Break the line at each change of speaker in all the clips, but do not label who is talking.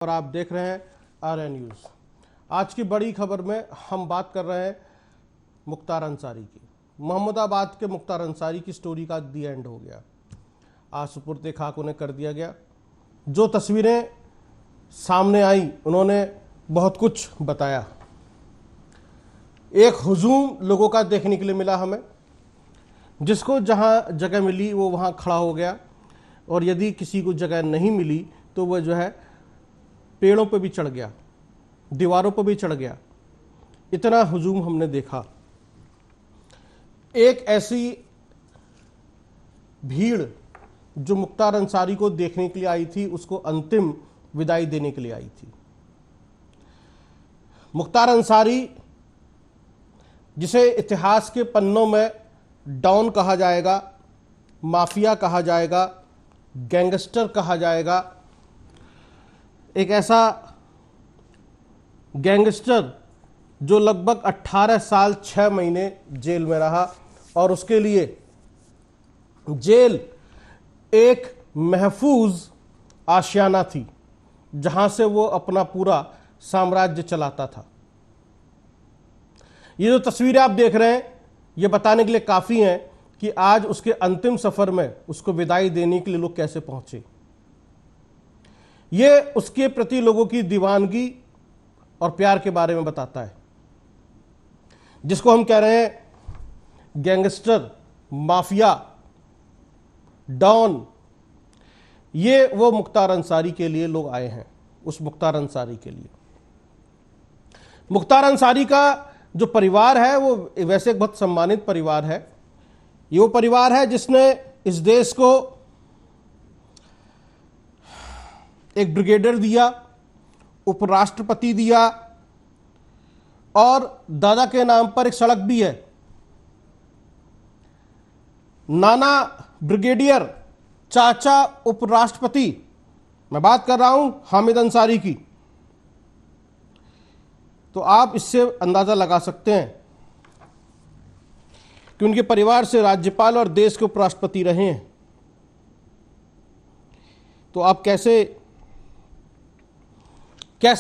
और आप देख रहे हैं आर्यन न्यूज़। आज की बड़ी खबर में हम बात कर रहे हैं मुख्तार अंसारी की। मोहम्मदाबाद के मुख्तार अंसारी की स्टोरी का दी एंड हो गया। आज सुपुर्द खाक उन्हें कर दिया गया। जो तस्वीरें सामने आई उन्होंने बहुत कुछ बताया। एक हुजूम लोगों का देखने के लिए मिला हमें, जिसको जहां जगह मिली वो वहां खड़ा हो गया, और यदि किसी को जगह नहीं मिली तो वह जो है पेड़ों पर भी चढ़ गया, दीवारों पर भी चढ़ गया। इतना हुजूम हमने देखा। एक ऐसी भीड़ जो मुख्तार अंसारी को देखने के लिए आई थी, उसको अंतिम विदाई देने के लिए आई थी। मुख्तार अंसारी, जिसे इतिहास के पन्नों में डॉन कहा जाएगा, माफिया कहा जाएगा, गैंगस्टर कहा जाएगा, एक ऐसा गैंगस्टर जो लगभग 18 साल 6 महीने जेल में रहा, और उसके लिए जेल एक महफूज आशियाना थी जहां से वो अपना पूरा साम्राज्य चलाता था। ये जो तस्वीरें आप देख रहे हैं, ये बताने के लिए काफी हैं कि आज उसके अंतिम सफर में उसको विदाई देने के लिए लोग कैसे पहुंचे। ये उसके प्रति लोगों की दीवानगी और प्यार के बारे में बताता है। जिसको हम कह रहे हैं गैंगस्टर, माफिया, डॉन, ये वो मुख्तार अंसारी के लिए लोग आए हैं। उस मुख्तार अंसारी के लिए, मुख्तार अंसारी का जो परिवार है वो वैसे एक बहुत सम्मानित परिवार है। ये वो परिवार है जिसने इस देश को एक ब्रिगेडियर दिया, उपराष्ट्रपति दिया, और दादा के नाम पर एक सड़क भी है। नाना ब्रिगेडियर, चाचा उपराष्ट्रपति। मैं बात कर रहा हूं हामिद अंसारी की। तो आप इससे अंदाजा लगा सकते हैं कि उनके परिवार से राज्यपाल और देश के उपराष्ट्रपति रहे हैं। तो आप कैसे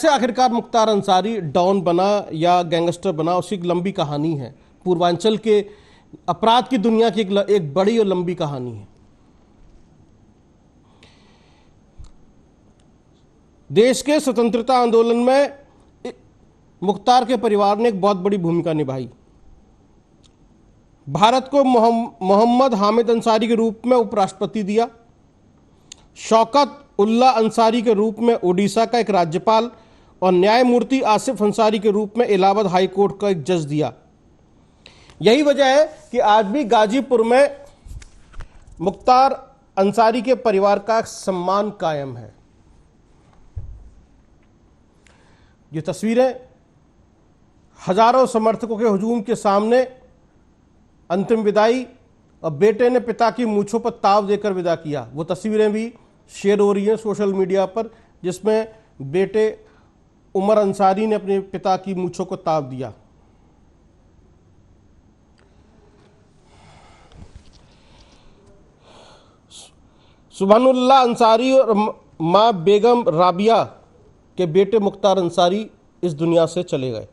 आखिरकार मुख्तार अंसारी डॉन बना या गैंगस्टर बना, उसकी एक लंबी कहानी है। पूर्वांचल के अपराध की दुनिया की एक बड़ी और लंबी कहानी है। देश के स्वतंत्रता आंदोलन में मुख्तार के परिवार ने एक बहुत बड़ी भूमिका निभाई। भारत को मोहम्मद हामिद अंसारी के रूप में उपराष्ट्रपति दिया, शौकत उल्ला अंसारी के रूप में ओडिशा का एक राज्यपाल, और न्यायमूर्ति आसिफ अंसारी के रूप में इलाहाबाद हाई कोर्ट का एक जज दिया। यही वजह है कि आज भी गाजीपुर में मुख्तार अंसारी के परिवार का सम्मान कायम है। ये तस्वीरें हजारों समर्थकों के हुजूम के सामने अंतिम विदाई, और बेटे ने पिता की मूंछों पर ताव देकर विदा किया। वो तस्वीरें भी शेयर हो रही हैं सोशल मीडिया पर, जिसमें बेटे उमर अंसारी ने अपने पिता की मूंछों को ताव दिया। सुभानुल्लाह अंसारी और मां बेगम राबिया के बेटे मुख्तार अंसारी इस दुनिया से चले गए।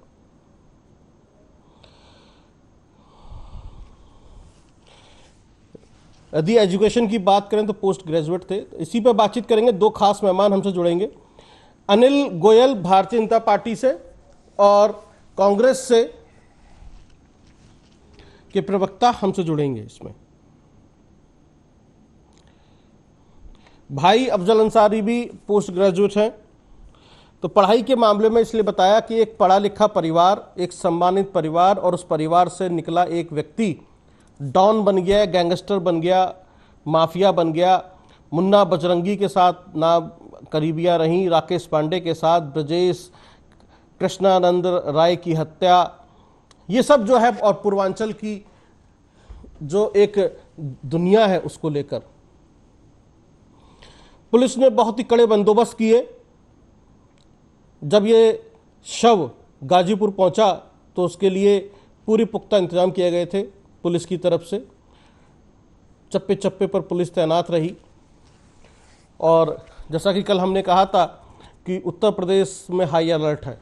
यदि एजुकेशन की बात करें तो पोस्ट ग्रेजुएट थे। इसी पर बातचीत करेंगे। दो खास मेहमान हमसे जुड़ेंगे। अनिल गोयल भारतीय जनता पार्टी से और कांग्रेस से के प्रवक्ता हमसे जुड़ेंगे। इसमें भाई अफजल अंसारी भी पोस्ट ग्रेजुएट हैं। तो पढ़ाई के मामले में इसलिए बताया कि एक पढ़ा लिखा परिवार, एक सम्मानित परिवार, और उस परिवार से निकला एक व्यक्ति डॉन बन गया, गैंगस्टर बन गया, माफिया बन गया। मुन्ना बजरंगी के साथ ना करीबियां रहीं, राकेश पांडे के साथ ब्रजेश कृष्णानंद राय की हत्या, ये सब जो है, और पूर्वांचल की जो एक दुनिया है उसको लेकर पुलिस ने बहुत ही कड़े बंदोबस्त किए। जब ये शव गाजीपुर पहुंचा तो उसके लिए पूरी पुख्ता इंतजाम किए गए थे पुलिस की तरफ से। चप्पे चप्पे पर पुलिस तैनात रही, और जैसा कि कल हमने कहा था कि उत्तर प्रदेश में हाई अलर्ट है।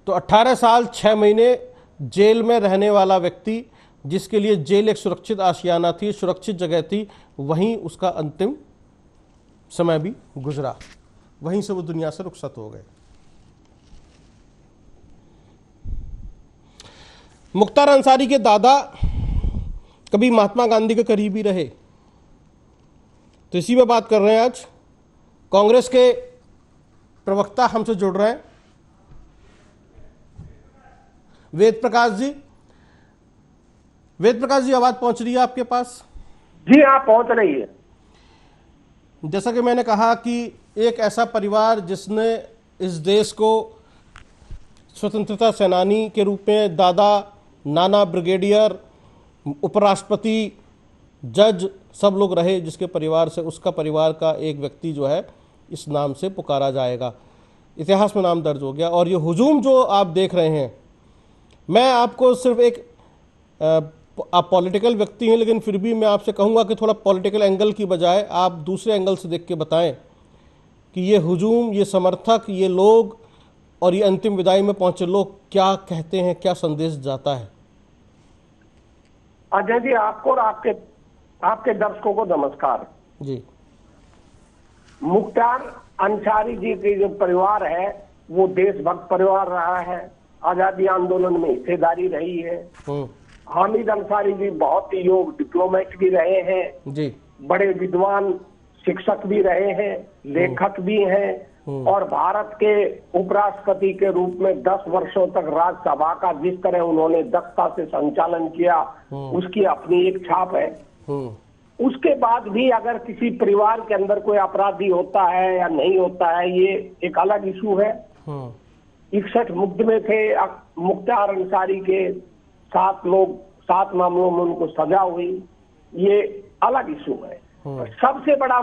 तो 18 साल 6 महीने जेल में रहने वाला व्यक्ति, जिसके लिए जेल एक सुरक्षित आशियाना थी, सुरक्षित जगह थी, वहीं उसका अंतिम समय भी गुजरा, वहीं से वो दुनिया से रुखसत हो गए। मुख्तार अंसारी के दादा कभी महात्मा गांधी के करीबी रहे, तो इसी पे बात कर रहे हैं आज। कांग्रेस के प्रवक्ता हमसे जुड़ रहे हैं, वेद प्रकाश जी। वेद प्रकाश जी, आवाज पहुंच रही है आपके पास?
जी हाँ, पहुंच रही है।
जैसा कि मैंने कहा कि एक ऐसा परिवार जिसने इस देश को स्वतंत्रता सेनानी के रूप में दादा, नाना, ब्रिगेडियर, उपराष्ट्रपति, जज सब लोग रहे, जिसके परिवार से उसका परिवार का एक व्यक्ति जो है इस नाम से पुकारा जाएगा, इतिहास में नाम दर्ज हो गया। और ये हुजूम जो आप देख रहे हैं, मैं आपको सिर्फ एक आप पॉलिटिकल व्यक्ति हैं, लेकिन फिर भी मैं आपसे कहूंगा कि थोड़ा पॉलिटिकल एंगल की बजाय आप दूसरे एंगल से देख के बताएं कि ये हुजूम, ये समर्थक, ये लोग और ये अंतिम विदाई में पहुंचे लोग क्या कहते हैं, क्या संदेश जाता है?
अजय जी, आपको और आपके दर्शकों को नमस्कार
जी।
मुख्तार अंसारी जी के जो परिवार है वो देशभक्त परिवार रहा है, आजादी आंदोलन में हिस्सेदारी रही है। हामिद अंसारी जी बहुत ही योग्य डिप्लोमेट भी रहे हैं
जी,
बड़े विद्वान शिक्षक भी रहे हैं, लेखक भी हैं, और भारत के उपराष्ट्रपति के रूप में 10 वर्षों तक राज्यसभा का जिस तरह उन्होंने दक्षता से संचालन किया, उसकी अपनी एक छाप है। उसके बाद भी अगर किसी परिवार के अंदर कोई अपराधी होता है या नहीं होता है, ये एक अलग इशू है। 61 मुकदमे थे मुख्तार अंसारी के, 7 मामलों में उनको सजा हुई, ये अलग इशू है। सबसे बड़ा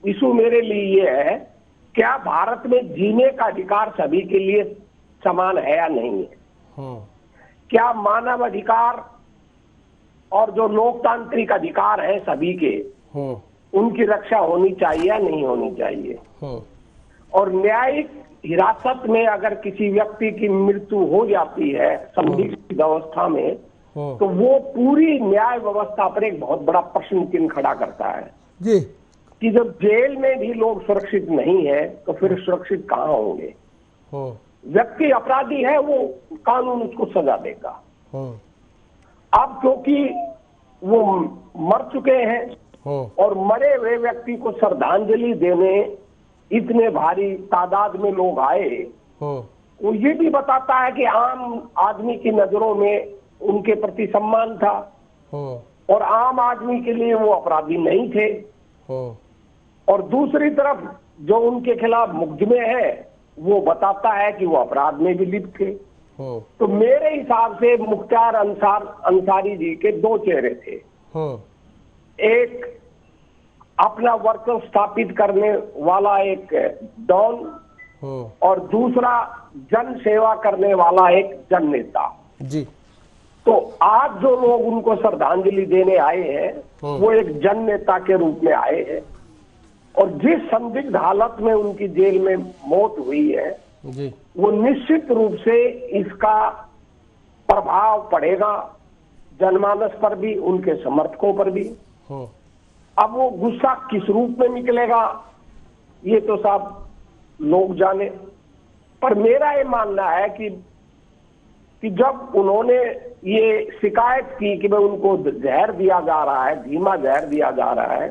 इशू मेरे लिए ये है, क्या भारत में जीने का अधिकार सभी के लिए समान है या नहीं है? क्या मानव अधिकार और जो लोकतांत्रिक अधिकार है सभी के, उनकी रक्षा होनी चाहिए या नहीं होनी चाहिए? और न्यायिक हिरासत में अगर किसी व्यक्ति की मृत्यु हो जाती है संदिग्ध अवस्था में, तो वो पूरी न्याय व्यवस्था पर एक बहुत बड़ा प्रश्न चिन्ह खड़ा करता है
जी,
कि जब जेल में भी लोग सुरक्षित नहीं है तो फिर सुरक्षित कहाँ होंगे? व्यक्ति अपराधी है, वो कानून उसको सजा देगा। अब क्योंकि वो मर चुके हैं और मरे हुए व्यक्ति को श्रद्धांजलि देने इतने भारी तादाद में लोग आए, वो ये भी बताता है कि आम आदमी की नजरों में उनके प्रति सम्मान था और आम आदमी के लिए वो अपराधी नहीं थे। और दूसरी तरफ जो उनके खिलाफ मुकदमे हैं, वो बताता है कि वो अपराध में भी लिप्त थे। तो मेरे हिसाब से मुख्तार अंसारी जी के 2 चेहरे थे। एक अपना वर्चस्व स्थापित करने वाला एक डॉन और दूसरा जन सेवा करने वाला एक जन नेता
जी।
तो आज जो लोग उनको श्रद्धांजलि देने आए हैं, वो एक जन नेता के रूप में आए हैं, और जिस संदिग्ध हालत में उनकी जेल में मौत हुई है
जी,
वो निश्चित रूप से इसका प्रभाव पड़ेगा जनमानस पर भी, उनके समर्थकों पर भी। अब वो गुस्सा किस रूप में निकलेगा ये तो सब लोग जाने, पर मेरा ये मानना है कि जब उन्होंने ये शिकायत की कि भाई उनको जहर दिया जा रहा है, धीमा जहर दिया जा रहा है,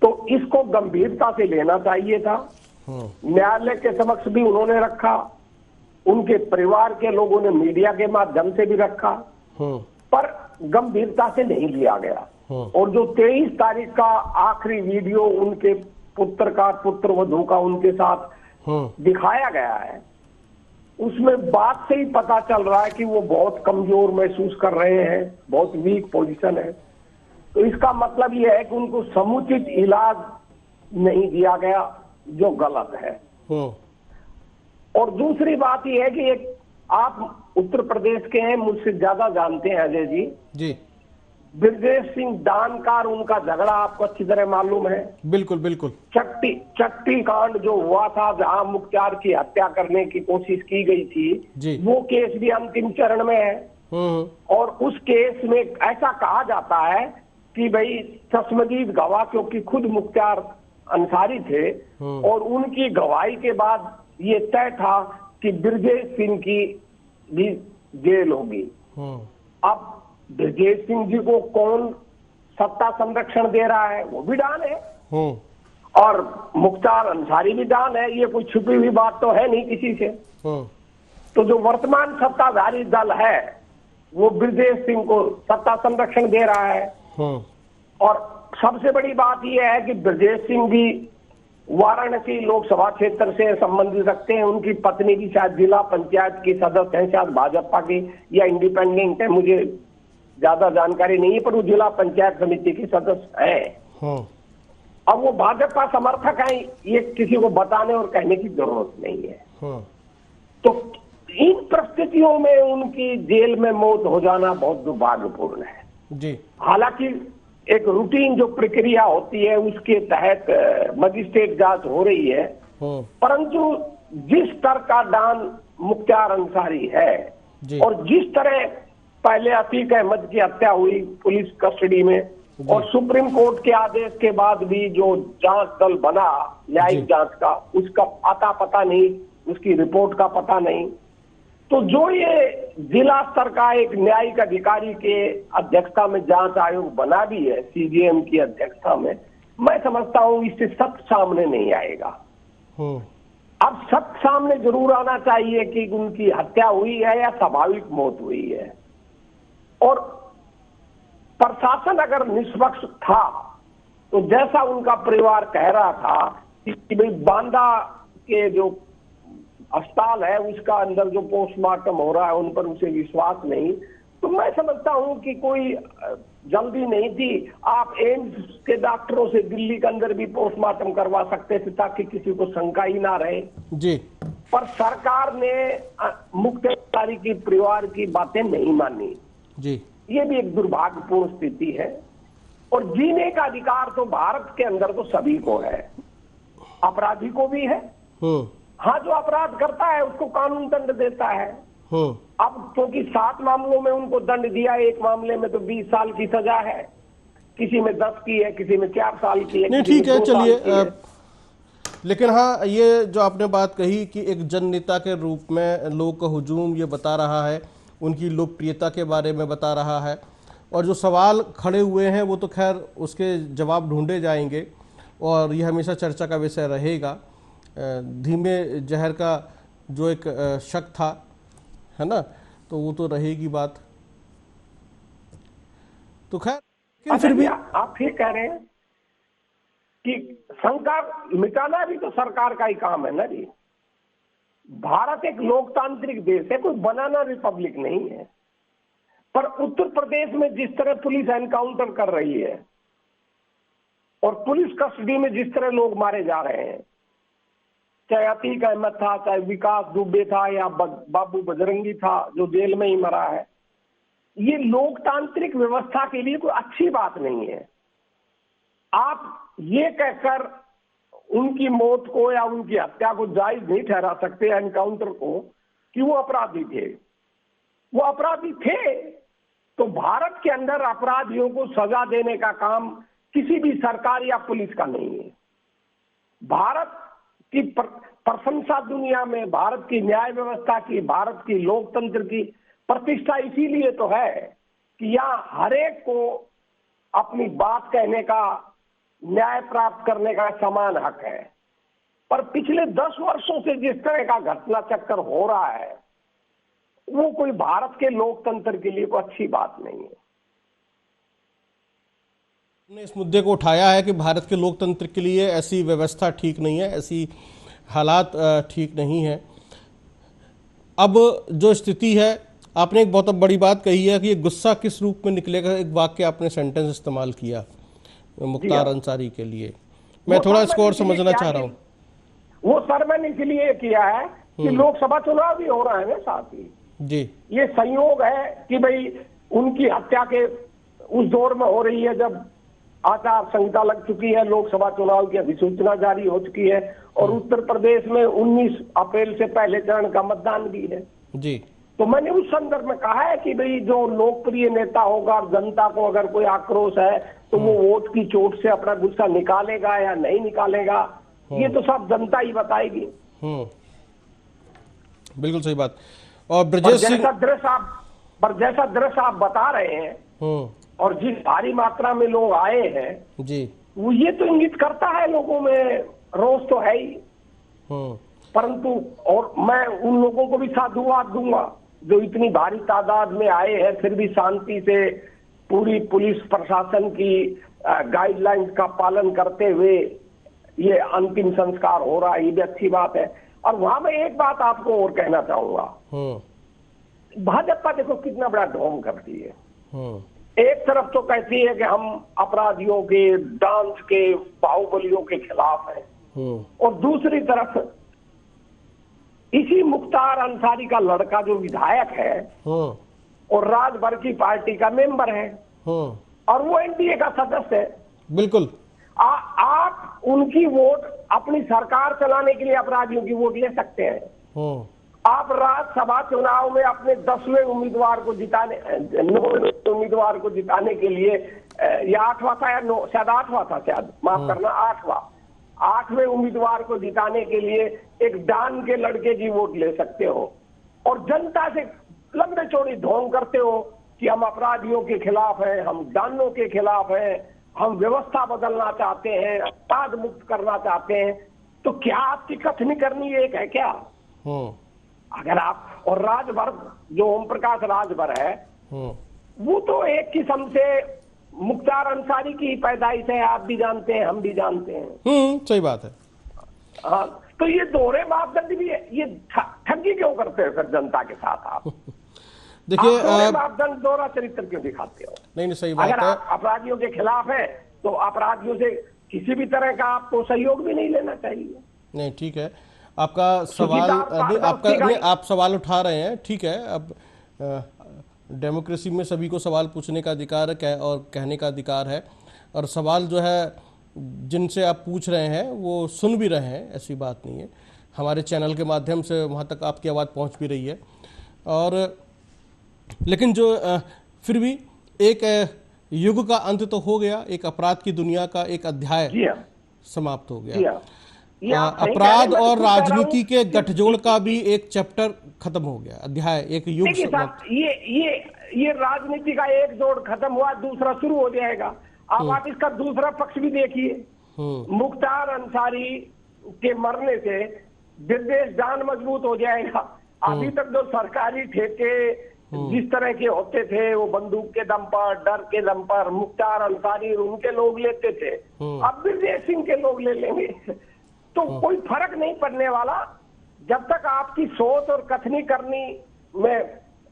तो इसको गंभीरता से लेना चाहिए था। न्यायालय के समक्ष भी उन्होंने रखा, उनके परिवार के लोगों ने मीडिया के माध्यम से भी रखा, पर गंभीरता से नहीं लिया गया। और जो 23 तारीख का आखिरी वीडियो उनके पुत्र वधू का उनके साथ दिखाया गया है, उसमें बात से ही पता चल रहा है कि वो बहुत कमजोर महसूस कर रहे हैं, बहुत वीक पोजीशन है। तो इसका मतलब यह है कि उनको समुचित इलाज नहीं दिया गया, जो गलत है। और दूसरी बात यह है कि एक आप उत्तर प्रदेश के हैं, मुझसे ज्यादा जानते हैं अजय जी, ब्रजेश सिंह डानकार, उनका झगड़ा आपको अच्छी तरह मालूम है।
बिल्कुल बिल्कुल।
चट्टी कांड जो हुआ था, जहां मुख्तार की हत्या करने की कोशिश की गई थी
जी।
वो केस भी अंतिम चरण में है। और उस केस में ऐसा कहा जाता है कि भाई चश्मदीद गवाह, क्योंकि खुद मुख्तार अंसारी थे और उनकी गवाही के बाद ये तय था कि ब्रजेश सिंह की भी जेल होगी। अब ब्रजेश सिंह जी को कौन सत्ता संरक्षण दे रहा है? वो भी डॉन है और मुख्तार अंसारी भी डॉन है। ये कोई छुपी हुई बात तो है नहीं किसी से। तो जो वर्तमान सत्ताधारी दल है वो ब्रजेश सिंह को सत्ता संरक्षण दे रहा है। और सबसे बड़ी बात यह है कि ब्रजेश सिंह भी वाराणसी लोकसभा क्षेत्र से संबंधित रखते हैं। उनकी पत्नी भी शायद जिला पंचायत की सदस्य है, शायद भाजपा की या इंडिपेंडेंट है, मुझे ज्यादा जानकारी नहीं है, पर वो जिला पंचायत समिति की सदस्य है। अब वो भाजपा समर्थक हैं, ये किसी को बताने और कहने की जरूरत नहीं है। तो इन परिस्थितियों में उनकी जेल में मौत हो जाना बहुत दुर्भाग्यपूर्ण है
जी।
हालांकि एक रूटीन जो प्रक्रिया होती है उसके तहत मजिस्ट्रेट जांच हो रही है, परंतु जिस स्तर का डॉन मुख्तार अंसारी है और जिस तरह पहले अतीक अहमद की हत्या हुई पुलिस कस्टडी में और सुप्रीम कोर्ट के आदेश के बाद भी जो जांच दल बना न्यायिक जांच का, उसका आता पता नहीं, उसकी रिपोर्ट का पता नहीं। तो जो ये जिला स्तर का एक न्यायिक अधिकारी के अध्यक्षता में जांच आयोग बना भी है, सीजेएम की अध्यक्षता में, मैं समझता हूं इससे सत्य सामने नहीं आएगा। अब सत्य सामने जरूर आना चाहिए कि उनकी हत्या हुई है या स्वाभाविक मौत हुई है। और प्रशासन अगर निष्पक्ष था तो जैसा उनका परिवार कह रहा था कि भाई बांदा के जो अस्पताल है उसका अंदर जो पोस्टमार्टम हो रहा है उन पर उसे विश्वास नहीं, तो मैं समझता हूं कि कोई जल्दी नहीं थी। आप एम्स के डॉक्टरों से दिल्ली के अंदर भी पोस्टमार्टम करवा सकते थे ताकि किसी को शंका ही ना रहे जी। पर सरकार ने मुख्तारी की परिवार की बातें नहीं मानी जी। ये भी एक दुर्भाग्यपूर्ण स्थिति है। और जीने का अधिकार तो भारत के अंदर तो सभी को है, अपराधी को भी है। हाँ, जो अपराध करता है उसको कानून दंड देता है। अब क्योंकि 7 मामलों में उनको दंड दिया, एक मामले में तो 20 साल की सजा है, किसी में 10 की है, किसी में 4 साल की है।
नहीं ठीक है, चलिए। लेकिन हाँ, ये जो आपने बात कही कि एक जननेता के रूप में लोगों का हुजूम ये बता रहा है, उनकी लोकप्रियता के बारे में बता रहा है, और जो सवाल खड़े हुए हैं वो तो खैर उसके जवाब ढूंढे जाएंगे और ये हमेशा चर्चा का विषय रहेगा। धीमे जहर का जो एक शक था, है ना, तो वो तो रहेगी बात। तो खैर फिर भी
आप ये कह रहे हैं कि शंका मिटाना भी तो सरकार का ही काम है ना जी। भारत एक लोकतांत्रिक देश है, कोई बनाना रिपब्लिक नहीं है। पर उत्तर प्रदेश में जिस तरह पुलिस एनकाउंटर कर रही है और पुलिस कस्टडी में जिस तरह लोग मारे जा रहे हैं, चाहे अतीक अहमद था, चाहे विकास दुबे था या बाबू बजरंगी था जो जेल में ही मरा है, ये लोकतांत्रिक व्यवस्था के लिए कोई अच्छी बात नहीं है। आप ये कहकर उनकी मौत को या उनकी हत्या को जायज नहीं ठहरा सकते, एनकाउंटर को, कि वो अपराधी थे। वो अपराधी थे तो भारत के अंदर अपराधियों को सजा देने का काम किसी भी सरकार या पुलिस का नहीं है। भारत की प्रशंसा दुनिया में, भारत की न्याय व्यवस्था की, भारत की लोकतंत्र की प्रतिष्ठा इसीलिए तो है कि यहाँ हरेक को अपनी बात कहने का, न्याय प्राप्त करने का समान हक है। पर पिछले 10 वर्षों से जिस तरह का घटना चक्कर हो रहा है वो कोई भारत के लोकतंत्र के लिए कोई अच्छी बात नहीं है।
हमने इस मुद्दे को उठाया है कि भारत के लोकतंत्र के लिए ऐसी व्यवस्था ठीक नहीं है, ऐसी हालात ठीक नहीं है। अब जो स्थिति है, आपने एक बहुत बड़ी बात कही है कि ये गुस्सा किस रूप में निकलेगा। एक वाक्य आपने सेंटेंस इस्तेमाल किया मुख्तार अंसारी के लिए, मैं थोड़ा इसको और समझना चाह रहा हूँ।
वो सर मैंने इसलिए किया है कि लोकसभा चुनाव भी हो रहा है ना साथ ही जी। ये संयोग है कि भाई उनकी हत्या के उस दौर में हो रही है जब आचार संहिता लग चुकी है, लोकसभा चुनाव की अधिसूचना जारी हो चुकी है और उत्तर प्रदेश में 19 अप्रैल से पहले चरण का मतदान भी है
जी।
तो मैंने उस संदर्भ में कहा है कि भाई जो लोकप्रिय नेता होगा, जनता को अगर कोई आक्रोश है तो वो वोट की चोट से अपना गुस्सा निकालेगा या नहीं निकालेगा, ये तो सब जनता ही बताएगी।
बिल्कुल सही बात। और ब्रजेश सिंह,
जैसा दृश्य आप बता रहे हैं और जिस भारी मात्रा में लोग आए हैं
जी,
वो ये तो इंगित करता है लोगों में रोष तो है ही, परंतु और मैं उन लोगों को भी साधुवाद दूंगा जो इतनी भारी तादाद में आए हैं, फिर भी शांति से पूरी पुलिस प्रशासन की गाइडलाइंस का पालन करते हुए ये अंतिम संस्कार हो रहा है, ये भी अच्छी बात है। और वहां मैं एक बात आपको और कहना चाहूंगा, भाजपा देखो कितना बड़ा ढोंग करती है। एक तरफ तो कहती है कि हम अपराधियों के, डांस के, बाहुबलियों के खिलाफ हैं और दूसरी तरफ इसी मुख्तार अंसारी का लड़का जो विधायक है और राजभर की पार्टी का मेंबर है और वो एनडीए का सदस्य है।
बिल्कुल
आप उनकी वोट अपनी सरकार चलाने के लिए अपराधियों की वोट ले सकते हैं। आप राज्यसभा चुनाव में अपने 10वें उम्मीदवार को जिताने, 9वें उम्मीदवार को जिताने के लिए, या 8वां था या शायद 8वां था, शायद माफ करना 8वें उम्मीदवार को जिताने के लिए एक डान के लड़के की वोट ले सकते हो और जनता से लंबे चौड़ी ढोंग करते हो कि हम अपराधियों के खिलाफ हैं, हम डानों के खिलाफ हैं, हम व्यवस्था बदलना चाहते हैं, अपराध मुक्त करना चाहते हैं। तो क्या आपकी कथनी करनी एक है क्या? अगर आप, और राजभर जो ओम प्रकाश राजभर है वो तो एक किस्म से मुख्तार अंसारी की पैदाइश है, आप भी जानते हैं, हम भी जानते हैं।
सही बात है।
हाँ, तो ये दोहरे मापदंड भी है, ये ठगी क्यों करते हैं फिर जनता के साथ आप?
देखिए,
मापदंड दोहरा चरित्र क्यों दिखाते हो?
नहीं सही बात है।
अगर आप अपराधियों के खिलाफ है तो अपराधियों से किसी भी तरह का आपको सहयोग भी नहीं लेना चाहिए।
नहीं, ठीक है, आपका सवाल, आप सवाल उठा रहे हैं, ठीक है। अब डेमोक्रेसी में सभी को सवाल पूछने का अधिकार है और कहने का अधिकार है, और सवाल जो है जिनसे आप पूछ रहे हैं वो सुन भी रहे हैं, ऐसी बात नहीं है। हमारे चैनल के माध्यम से वहाँ तक आपकी आवाज़ पहुँच भी रही है। और लेकिन जो फिर भी एक युग का अंत तो हो गया, एक अपराध की दुनिया का एक अध्याय समाप्त हो गया। अपराध और राजनीति के गठजोड़ का भी एक चैप्टर खत्म हो गया, अध्याय, एक युग समाप्त।
ये राजनीति का एक जोड़ खत्म हुआ, दूसरा शुरू हो जाएगा। अब आप इसका दूसरा पक्ष भी देखिए। मुख्तार अंसारी के मरने से ब्रजेश जान मजबूत हो जाएगा। अभी तक जो सरकारी ठेके जिस तरह के होते थे, वो बंदूक के दम पर, डर के दम पर मुख्तार अंसारी उनके लोग लेते थे, अब ब्रजेश सिंह के लोग ले लेंगे। तो कोई फर्क नहीं पड़ने वाला जब तक आपकी सोच और कथनी करनी में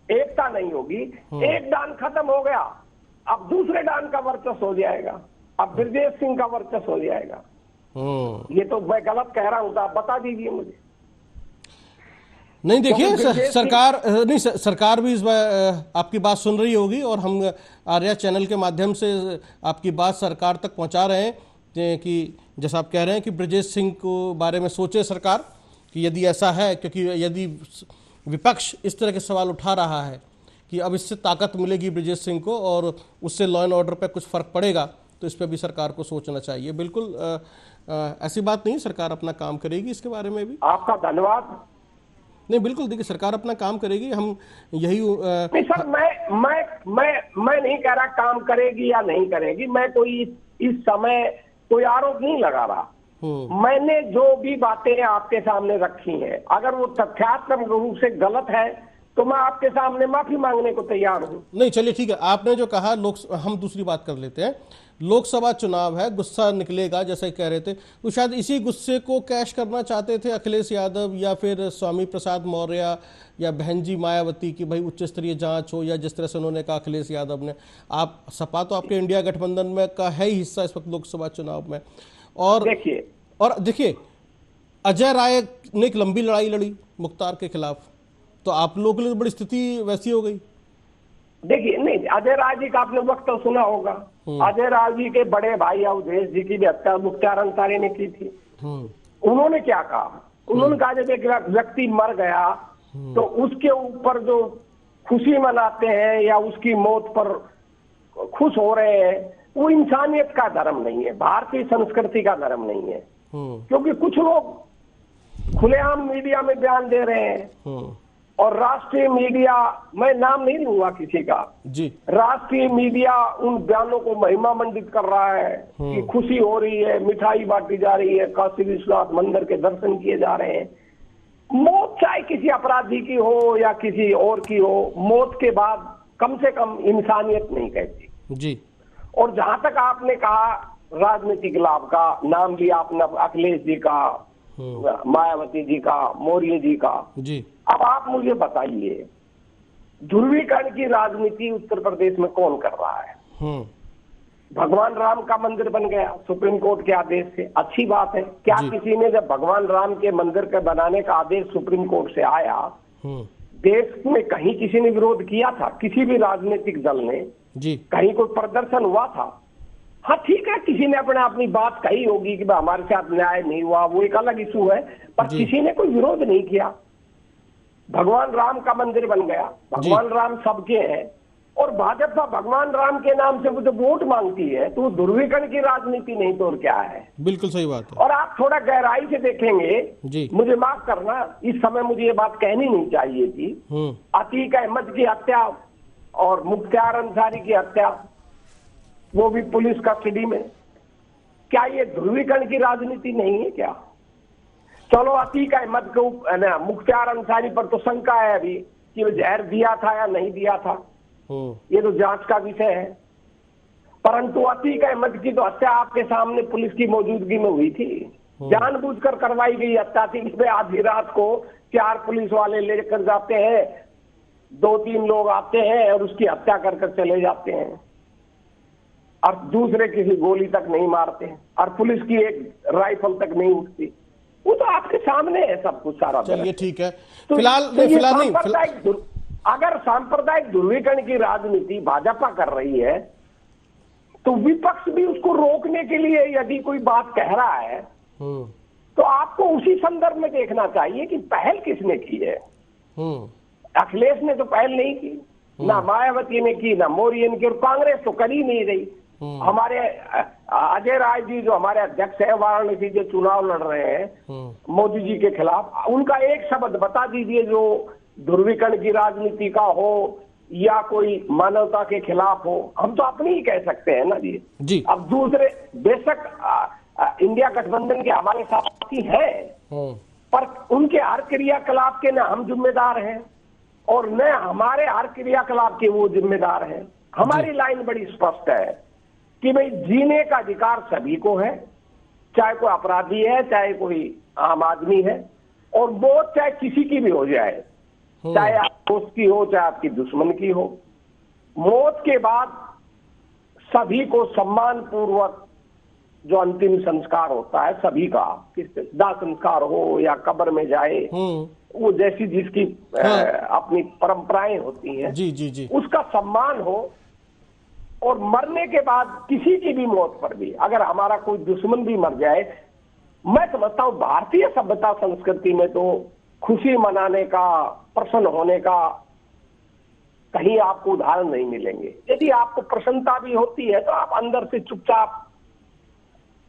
एकता नहीं होगी। एक डान खत्म हो गया, अब दूसरे डान का वर्चस्व हो जाएगा, अब ब्रजेश सिंह का वर्चस्व हो जाएगा। ये तो मैं गलत कह रहा हूं तो आप बता दीजिए मुझे।
नहीं, देखिए, सरकार भी इस बार आपकी बात सुन रही होगी और हम आर्या चैनल के माध्यम से आपकी बात सरकार तक पहुंचा रहे हैं कि जैसा आप कह रहे हैं कि ब्रजेश सिंह को बारे में सोचे सरकार कि यदि ऐसा है, क्योंकि यदि विपक्ष इस तरह के सवाल उठा रहा है कि अब इससे ताकत मिलेगी ब्रजेश सिंह को और उससे लॉ एंड ऑर्डर पर कुछ फर्क पड़ेगा, तो इस पर भी सरकार को सोचना चाहिए। बिल्कुल ऐसी बात नहीं, सरकार अपना काम करेगी इसके बारे में भी।
आपका धन्यवाद।
नहीं, बिल्कुल, देखिए, सरकार अपना काम करेगी, हम यही
नहीं सर, मैं नहीं कह रहा काम करेगी या नहीं करेगी, मैं कोई इस समय कोई आरोप नहीं लगा रहा। मैंने जो भी बातें आपके सामने रखी हैं, अगर वो तथ्यात्मक रूप से गलत है तो मैं आपके सामने माफी मांगने को तैयार हूं।
नहीं, चलिए ठीक है, आपने जो कहा, हम दूसरी बात कर लेते हैं। लोकसभा चुनाव है, गुस्सा निकलेगा जैसे कह रहे थे, तो शायद इसी गुस्से को कैश करना चाहते थे अखिलेश यादव या फिर स्वामी प्रसाद मौर्य या बहन जी मायावती की भाई उच्च स्तरीय जांच हो, या जिस तरह से उन्होंने कहा अखिलेश यादव ने। आप सपा तो आपके इंडिया गठबंधन में का है ही हिस्सा इस वक्त लोकसभा चुनाव में। और देखिए, अजय राय ने एक लंबी लड़ाई लड़ी मुख्तार के खिलाफ, तो आप लोगों के लिए बड़ी स्थिति वैसी हो गई।
देखिए, नहीं, अजय राय जी का आपने वक्तव्य सुना होगा। अजय राय जी के बड़े भाई अवधेश जी की भी हत्या मुख्तार अंसारी ने की थी। उन्होंने क्या कहा? उन्होंने कहा जब एक व्यक्ति मर गया तो उसके ऊपर जो खुशी मनाते हैं या उसकी मौत पर खुश हो रहे हैं, वो इंसानियत का धर्म नहीं है, भारतीय संस्कृति का धर्म नहीं है। क्योंकि कुछ लोग खुलेआम मीडिया में बयान दे रहे हैं और राष्ट्रीय मीडिया, मैं नाम नहीं लूंगा किसी का
जी,
राष्ट्रीय मीडिया उन बयानों को महिमा मंडित कर रहा है कि खुशी हो रही है, मिठाई बांटी जा रही है, काशी विश्वनाथ मंदिर के दर्शन किए जा रहे हैं। मौत चाहे किसी अपराधी की हो या किसी और की हो, मौत के बाद कम से कम इंसानियत नहीं कहती
जी।
और जहां तक आपने कहा राजनीतिक लाभ का, नाम लिया आपने अखिलेश जी का, मायावती जी का, मौर्य जी का
जी।
अब आप मुझे बताइए, ध्रुवीकरण की राजनीति उत्तर प्रदेश में कौन कर रहा है? भगवान राम का मंदिर बन गया सुप्रीम कोर्ट के आदेश से, अच्छी बात है। क्या किसी ने, जब भगवान राम के मंदिर के बनाने का आदेश सुप्रीम कोर्ट से आया, देश में कहीं किसी ने विरोध किया था? किसी भी राजनीतिक दल ने
जी।
कहीं कोई प्रदर्शन हुआ था? हाँ ठीक है, किसी ने अपनी बात कही होगी कि हमारे साथ न्याय नहीं हुआ, वो एक अलग इशू है, पर किसी ने कोई विरोध नहीं किया। भगवान राम का मंदिर बन गया, भगवान राम सबके हैं और भाजपा भगवान राम के नाम से वो जो वोट मांगती है, तो ध्रुवीकरण की राजनीति नहीं तो और क्या है?
बिल्कुल सही बात है।
और आप थोड़ा गहराई से देखेंगे
जी।
मुझे माफ करना, इस समय मुझे ये बात कहनी नहीं चाहिए थी। अतीक अहमद की हत्या और मुख्तार अंसारी की हत्या, वो भी पुलिस कस्टडी में, क्या ये ध्रुवीकरण की राजनीति नहीं है क्या? चलो अतीक अहमद को, मुख्तार अंसारी पर तो शंका है अभी कि वो जहर दिया था या नहीं दिया था, ये तो जांच का विषय है। परंतु अतीक अहमद की तो हत्या आपके सामने पुलिस की मौजूदगी में हुई थी, जानबूझकर करवाई गई हत्या थी। इसमें आधी रात को 4 पुलिस वाले लेकर जाते हैं, 2-3 लोग आते हैं और उसकी हत्या कर चले जाते हैं और दूसरे किसी गोली तक नहीं मारते हैं और पुलिस की एक राइफल तक नहीं उठती। वो तो आपके सामने है सब कुछ सारा।
चलिए ठीक है,
तो
फिलहाल नहीं,
अगर सांप्रदायिक ध्रुवीकरण की राजनीति भाजपा कर रही है तो विपक्ष भी उसको रोकने के लिए यदि कोई बात कह रहा है तो आपको उसी संदर्भ में देखना चाहिए कि पहल किसने की है। अखिलेश ने तो पहल नहीं की, ना मायावती ने की, ना मौर्य ने की, और कांग्रेस तो कर ही नहीं रही। हमारे अजय राय जी जो हमारे अध्यक्ष है वाराणसी जो चुनाव लड़ रहे हैं मोदी जी के खिलाफ, उनका एक शब्द बता दीजिए जो ध्रुवीकरण की राजनीति का हो या कोई मानवता के खिलाफ हो। हम तो अपनी ही कह सकते हैं ना जी। अब दूसरे बेशक इंडिया गठबंधन के हमारे साथी हैं, पर उनके हर क्रियाकलाप के न हम जिम्मेदार हैं और न हमारे हर क्रियाकलाप के वो जिम्मेदार हैं। हमारी लाइन बड़ी स्पष्ट है कि भाई जीने का अधिकार सभी को है, चाहे कोई अपराधी है, चाहे कोई आम आदमी है, और मौत चाहे किसी की भी हो जाए, चाहे आप दोस्त की हो, चाहे आपकी दुश्मन की हो, मौत के बाद सभी को सम्मान पूर्वक जो अंतिम संस्कार होता है सभी का, दाह संस्कार हो या कब्र में जाए, वो जैसी जिसकी अपनी परंपराएं होती हैं
जी,
उसका सम्मान हो। और मरने के बाद किसी की भी मौत पर भी अगर हमारा कोई दुश्मन भी मर जाए, मैं समझता हूं भारतीय सभ्यता संस्कृति में तो खुशी मनाने का, प्रसन्न होने का कहीं आपको उदाहरण नहीं मिलेंगे। यदि आपको प्रसन्नता भी होती है तो आप अंदर से चुपचाप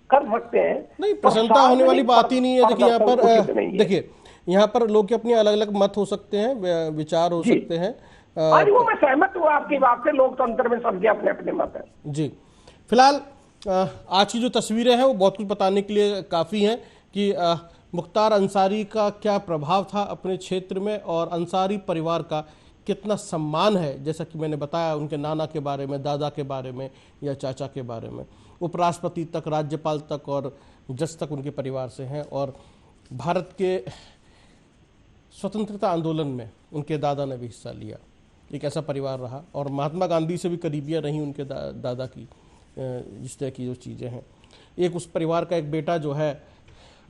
कर सकते हैं।
नहीं, प्रसन्नता होने वाली बात ही नहीं है। देखिए यहाँ पर, यहाँ पर लोग के अपने अलग अलग मत हो सकते हैं, विचार हो सकते हैं।
आज वो मैं सहमत हूँ आपकी बात से, लोकतंत्र में सबके अपने अपने मत है
जी। फिलहाल आज की जो तस्वीरें हैं वो बहुत कुछ बताने के लिए काफ़ी हैं कि मुख्तार अंसारी का क्या प्रभाव था अपने क्षेत्र में और अंसारी परिवार का कितना सम्मान है। जैसा कि मैंने बताया उनके नाना के बारे में, दादा के बारे में या चाचा के बारे में, उपराष्ट्रपति तक, राज्यपाल तक और जज तक उनके परिवार से हैं। और भारत के स्वतंत्रता आंदोलन में उनके दादा ने भी हिस्सा लिया, एक ऐसा परिवार रहा। और महात्मा गांधी से भी करीबियाँ रहीं उनके दादा की, इस तरह की जो चीज़ें हैं। एक उस परिवार का एक बेटा जो है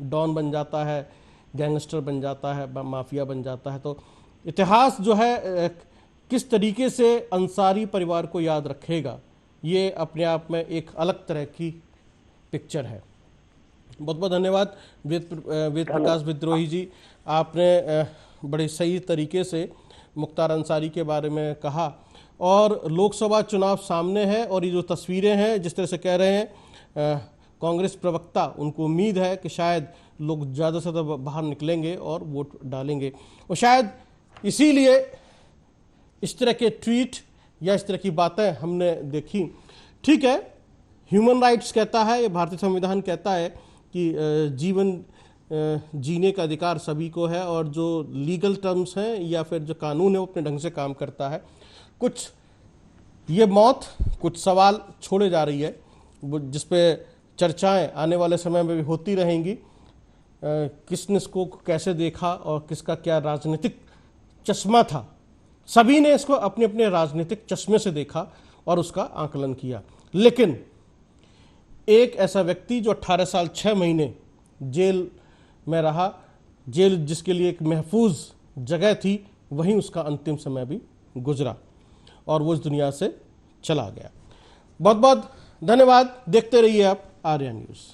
डॉन बन जाता है, गैंगस्टर बन जाता है, माफिया बन जाता है। तो इतिहास जो है किस तरीके से अंसारी परिवार को याद रखेगा, ये अपने आप में एक अलग तरह की पिक्चर है। बहुत बहुत धन्यवाद वेद प्रकाश विद्रोही जी, आपने बड़े सही तरीके से मुख्तार अंसारी के बारे में कहा। और लोकसभा चुनाव सामने है और ये जो तस्वीरें हैं, जिस तरह से कह रहे हैं कांग्रेस प्रवक्ता, उनको उम्मीद है कि शायद लोग ज़्यादा से ज़्यादा बाहर निकलेंगे और वोट डालेंगे, और शायद इसीलिए इस तरह के ट्वीट या इस तरह की बातें हमने देखी। ठीक है, ह्यूमन राइट्स कहता है, ये भारतीय संविधान कहता है कि जीवन जीने का अधिकार सभी को है, और जो लीगल टर्म्स हैं या फिर जो कानून है वो अपने ढंग से काम करता है। कुछ ये मौत कुछ सवाल छोड़े जा रही है, जिस पे चर्चाएं आने वाले समय में भी होती रहेंगी। किसने इसको कैसे देखा और किसका क्या राजनीतिक चश्मा था, सभी ने इसको अपने अपने राजनीतिक चश्मे से देखा और उसका आकलन किया। लेकिन एक ऐसा व्यक्ति जो 18 साल 6 महीने जेल में रहा, जेल जिसके लिए एक महफूज जगह थी, वहीं उसका अंतिम समय भी गुजरा और वो इस दुनिया से चला गया। बहुत बहुत धन्यवाद। देखते रहिए आप आर्या न्यूज़।